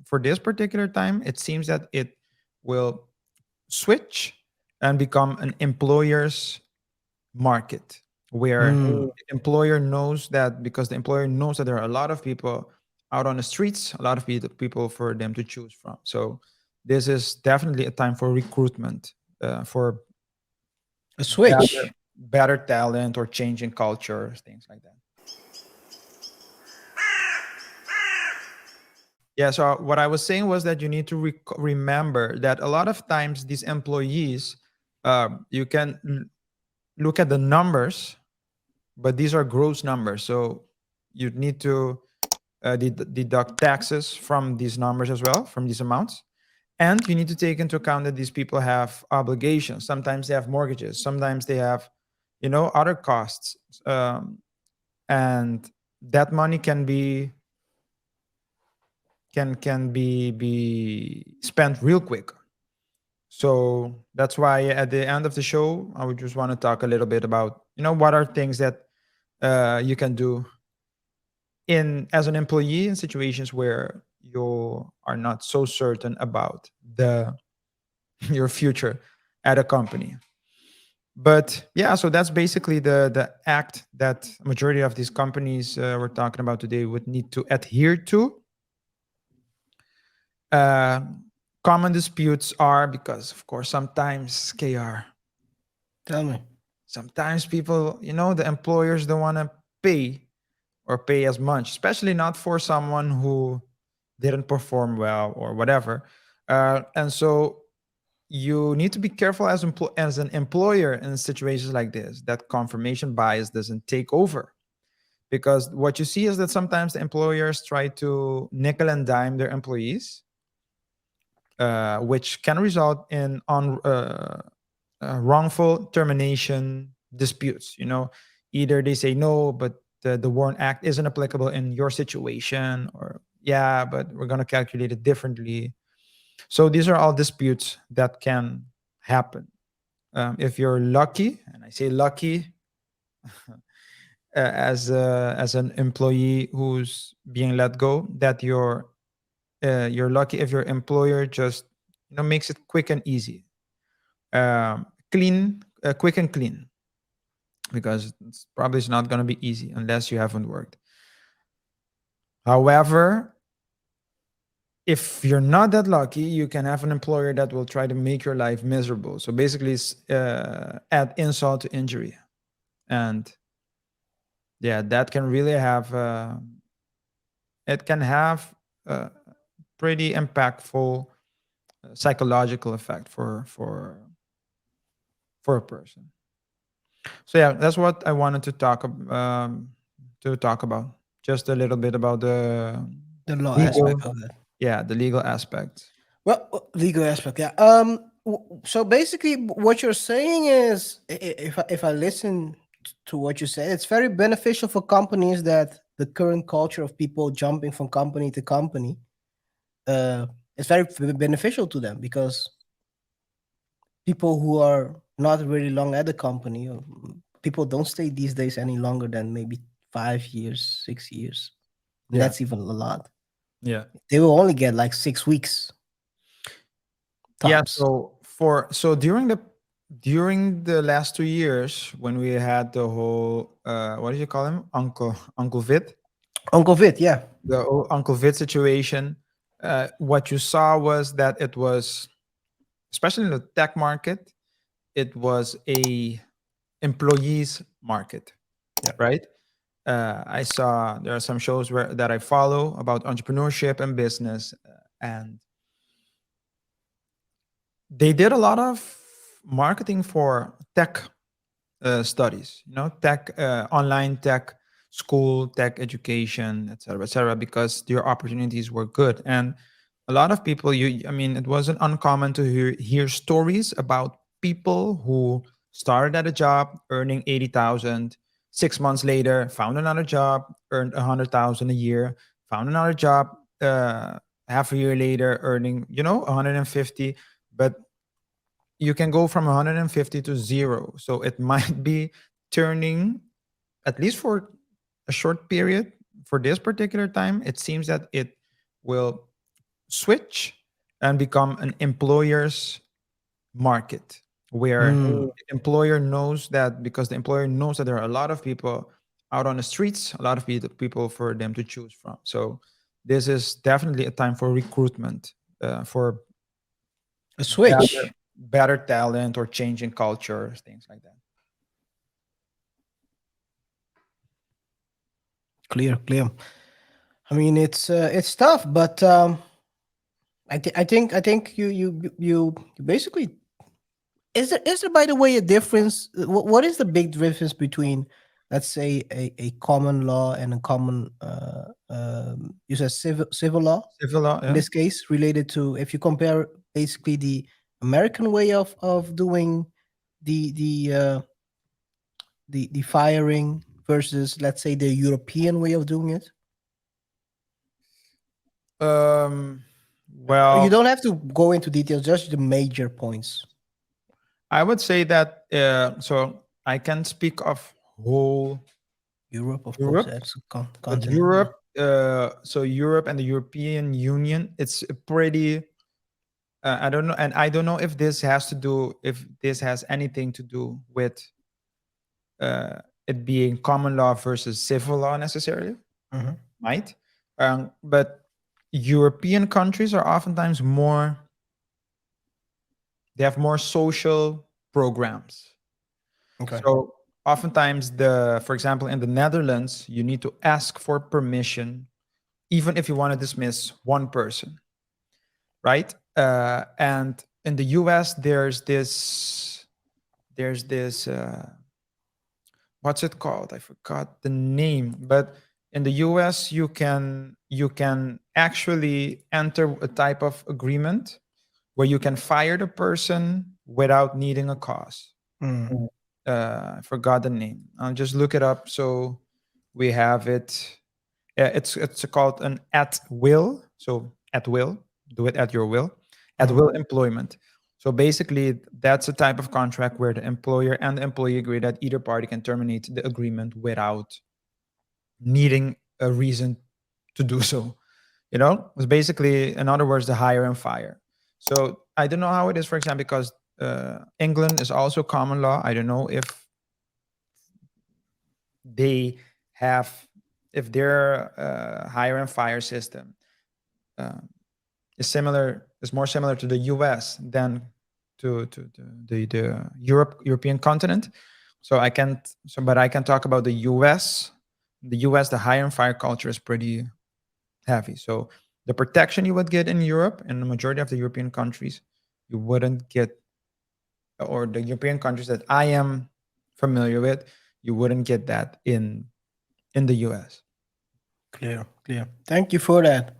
for this particular time, it seems that it will switch and become an employer's market where Mm. the employer knows that, because the employer knows that there are a lot of people out on the streets, a lot of people for them to choose from. So this is definitely a time for recruitment, for A switch. better talent or changing culture, things like that. Yeah. So what I was saying was that you need to remember that a lot of times these employees, you can look at the numbers, but these are gross numbers. So you need to deduct taxes from these numbers as well, from these amounts. And you need to take into account that these people have obligations. Sometimes they have mortgages. Sometimes they have, other costs. And that money can be spent real quick. So that's why at the end of the show, I would just want to talk a little bit about, what are things that you can do in as an employee in situations where you are not so certain about the your future at a company. But yeah, so that's basically the act that majority of these companies we're talking about today would need to adhere to. uh, Common disputes are because, of course, sometimes KR, Tell me. sometimes people, the employers don't want to pay or pay as much, especially not for someone who didn't perform well or whatever. And so you need to be careful as an employer in situations like this, that confirmation bias doesn't take over. Because what you see is that sometimes the employers try to nickel and dime their employees, which can result in wrongful termination disputes. Either they say no, but the Warren Act isn't applicable in your situation, or yeah, but we're going to calculate it differently. So these are all disputes that can happen. If you're lucky, and I say lucky, as an employee who's being let go, that you're lucky if your employer just makes it quick and easy, clean, quick and clean, because it's probably is not going to be easy unless you haven't worked. However, if you're not that lucky, you can have an employer that will try to make your life miserable. So basically, it's add insult to injury, and yeah, that can really have it can have a pretty impactful psychological effect for a person. So yeah, that's what I wanted to talk about. Just a little bit about the The law aspect legal, of that. yeah, the legal aspect. Well, legal aspect, yeah. So basically, what you're saying is, if I listen to what you say, it's very beneficial for companies that the current culture of people jumping from company to company, uh, it's very beneficial to them because people who are not really long at the company, or people don't stay these days any longer than maybe 5 years, 6 years, and Yeah, that's even a lot. yeah, They will only get like 6 weeks yeah. tops. So during the last 2 years, when we had the whole what did you call him, Uncle Vid, Uncle Vit, yeah. the whole Uncle Vid situation, what you saw was that it was, especially in the tech market, it was a employees market, Yeah. right? I saw there are some shows that I follow about entrepreneurship and business, and they did a lot of marketing for tech studies, tech, online tech school, tech education, et cetera, because their opportunities were good. And a lot of people, I mean, it wasn't uncommon to hear stories about people who started at a job earning 80,000, 6 months later found another job, earned 100,000 a year, found another job, half a year later earning 150. But you can go from 150 to zero. So it might be turning, at least for a short period, for this particular time, it seems that it will switch and become an employer's market where Mm. the employer knows that, because the employer knows that there are a lot of people out on the streets, a lot of people for them to choose from. So this is definitely a time for recruitment, for A switch. better talent or changing culture, things like that. Clear, clear. I mean, it's tough, but I think you basically, is there by the way a difference? What is the big difference between, let's say, a common law and a common you said civil law Civil law, in yeah. this case, related to, if you compare basically the American way of doing the the firing versus, let's say, the European way of doing it? Um, You well, don't have to go into details, just the major points. I would say that, so I can speak of whole Europe, of course, Europe, that's a but continent. Yeah. Europe, so Europe and the European Union, it's a pretty, I don't know, and I don't know if this has to do, if this has anything to do with it being common law versus civil law necessarily, Mhm. might. But European countries are oftentimes more, they have more social programs. Okay. So oftentimes, for example, in the Netherlands, you need to ask for permission even if you want to dismiss one person, right? And in the US, there's this what's it called? I forgot the name, but in the US, you can actually enter a type of agreement where you can fire the person without needing a cause. Mm. I forgot the name. I'll just look it up. So we have it. It's called an at will. So at will, do it at your will, at Mhm. will employment. So basically, that's a type of contract where the employer and the employee agree that either party can terminate the agreement without needing a reason to do so. It's basically, in other words, the hire and fire. So I don't know how it is, for example, because England is also common law. I don't know they have if their hire and fire system uh, is more similar to the US than to the European continent. So I can't. So, but I can talk about the US. The US, the hire and fire culture is pretty heavy. So the protection you would get in Europe and the majority of the European countries, you wouldn't get, or the European countries that I am familiar with, you wouldn't get that in the US. Clear, clear. Thank you for that.